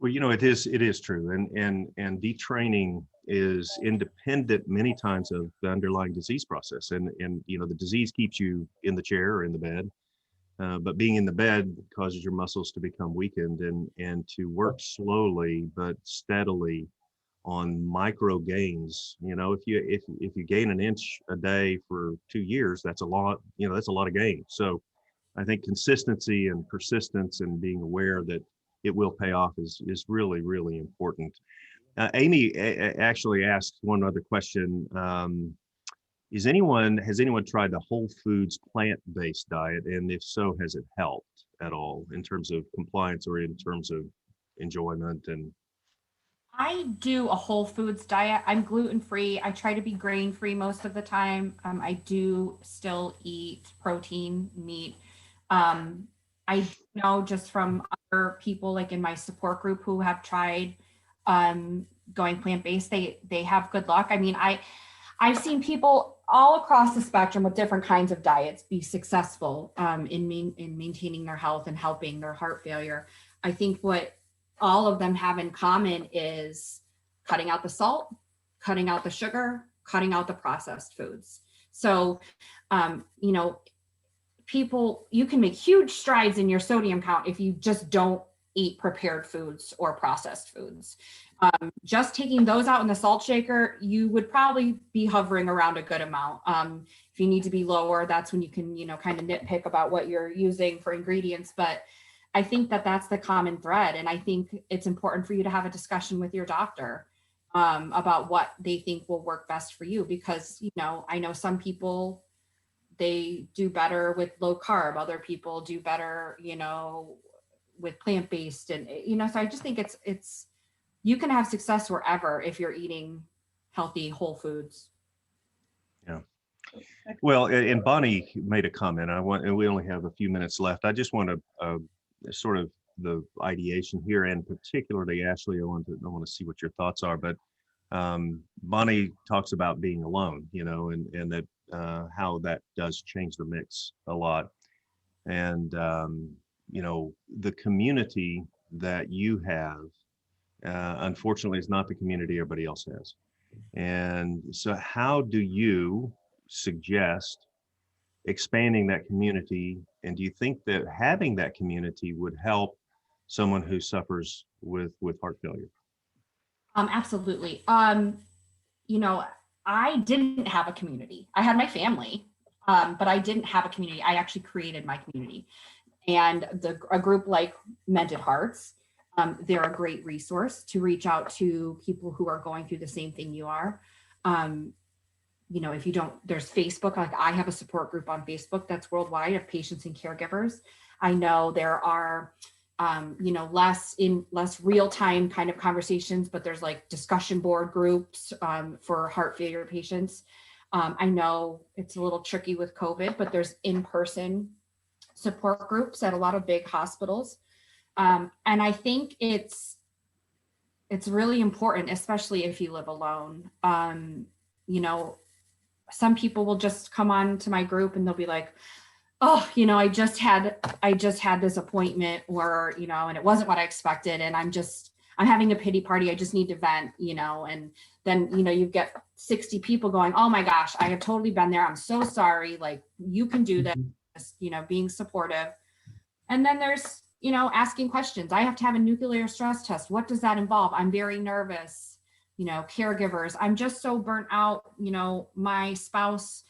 Well, you know, it is true. And detraining is independent many times of the underlying disease process. And, you know, the disease keeps you in the chair or in the bed. But being in the bed causes your muscles to become weakened, and to work slowly but steadily on micro gains. If you gain an inch a day for 2 years, that's a lot. That's a lot of gain. So I think consistency and persistence and being aware that it will pay off is really, really important. Amy actually asked one other question. Has anyone tried the Whole Foods plant-based diet? And if so, has it helped at all in terms of compliance or in terms of enjoyment? And I do a whole foods diet. I'm gluten free. I try to be grain free most of the time. I do still eat protein, meat. I know just from other people like in my support group who have tried going plant based, they have good luck. I mean, I've seen people all across the spectrum with different kinds of diets be successful in maintaining their health and helping their heart failure. I think what all of them have in common is cutting out the salt, cutting out the sugar, cutting out the processed foods. So, you can make huge strides in your sodium count if you just don't eat prepared foods or processed foods. Just taking those out in the salt shaker, you would probably be hovering around a good amount. If you need to be lower, that's when you can, kind of nitpick about what you're using for ingredients. But I think that that's the common thread. And I think it's important for you to have a discussion with your doctor about what they think will work best for you. Because, I know some people, they do better with low carb. Other people do better, with plant-based. And, so I just think it's, you can have success wherever if you're eating healthy whole foods. Yeah. Well, and Bonnie made a comment. And we only have a few minutes left. I just want to sort of the ideation here, and particularly Ashley, I want to see what your thoughts are. But Bonnie talks about being alone, and that how that does change the mix a lot. And the community that you have, unfortunately, is not the community everybody else has. And so how do you suggest expanding that community? And do you think that having that community would help someone who suffers with heart failure? Absolutely. I didn't have a community. I had my family, but I didn't have a community. I actually created my community. And a group like Mended Hearts, they're a great resource to reach out to people who are going through the same thing you are. If you don't, there's Facebook. Like I have a support group on Facebook that's worldwide of patients and caregivers. I know there are, less real-time kind of conversations, but there's like discussion board groups for heart failure patients. I know it's a little tricky with COVID, but there's in-person support groups at a lot of big hospitals. And I think it's really important, especially if you live alone. Some people will just come on to my group and they'll be like, oh, I just had this appointment or, and it wasn't what I expected. And I'm having a pity party. I just need to vent, and then, you get 60 people going, oh my gosh, I have totally been there. I'm so sorry. Like you can do this, being supportive. And then there's, asking questions. I have to have a nuclear stress test. What does that involve? I'm very nervous. Caregivers. I'm just so burnt out. My spouse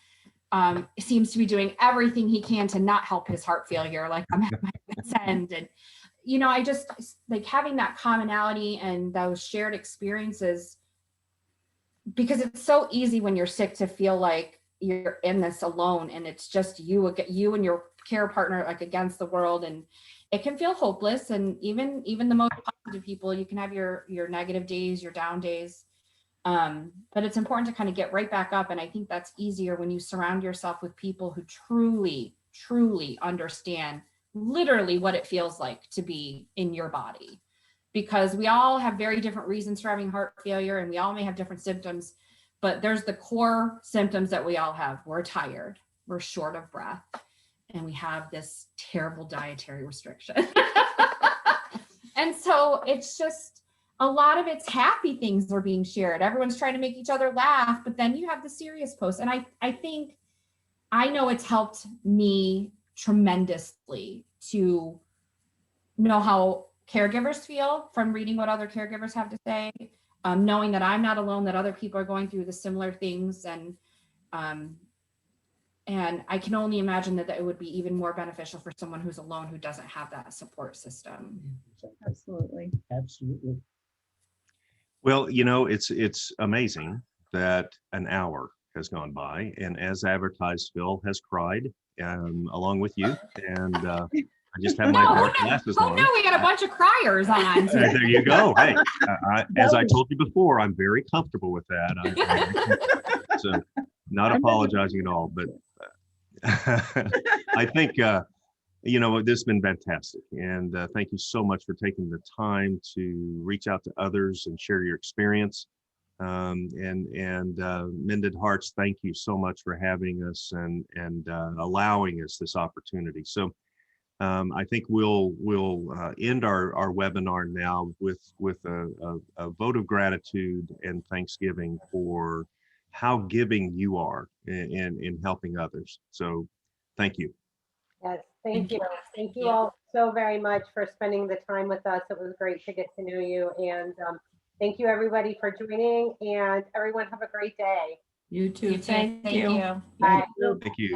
seems to be doing everything he can to not help his heart failure. Like I'm at my wit's end. And, I just like having that commonality and those shared experiences, because it's so easy when you're sick to feel like you're in this alone and it's just you and your care partner, like against the world. And it can feel hopeless. And even the most positive people, you can have your negative days, your down days. But it's important to kind of get right back up. And I think that's easier when you surround yourself with people who truly, truly understand literally what it feels like to be in your body. Because we all have very different reasons for having heart failure and we all may have different symptoms, but there's the core symptoms that we all have. We're tired, we're short of breath, and we have this terrible dietary restriction. And so it's just, a lot of it's happy things are being shared. Everyone's trying to make each other laugh, but then you have the serious posts. And I think, I know it's helped me tremendously to know how caregivers feel from reading what other caregivers have to say, knowing that I'm not alone, that other people are going through the similar things. And I can only imagine that it would be even more beneficial for someone who's alone, who doesn't have that support system. Absolutely. Absolutely. Well, you know, it's amazing that an hour has gone by, and as advertised, Phil has cried along with you, and I just have my dark glasses Oh on. no, we got a bunch of criers on. There you go. Hey, as I told you before, I'm very comfortable with that. So not apologizing at all, but I think, you know, this has been fantastic. And thank you so much for taking the time to reach out to others and share your experience. Mended Hearts, thank you so much for having us and allowing us this opportunity. So I think we'll end our webinar now with a vote of gratitude and thanksgiving for how giving you are in helping others. So thank you. Yes, thank you. Thank you all so very much for spending the time with us. It was great to get to know you. And thank you everybody for joining, and everyone have a great day. You too. Thank Thank you. you. Bye. Thank you.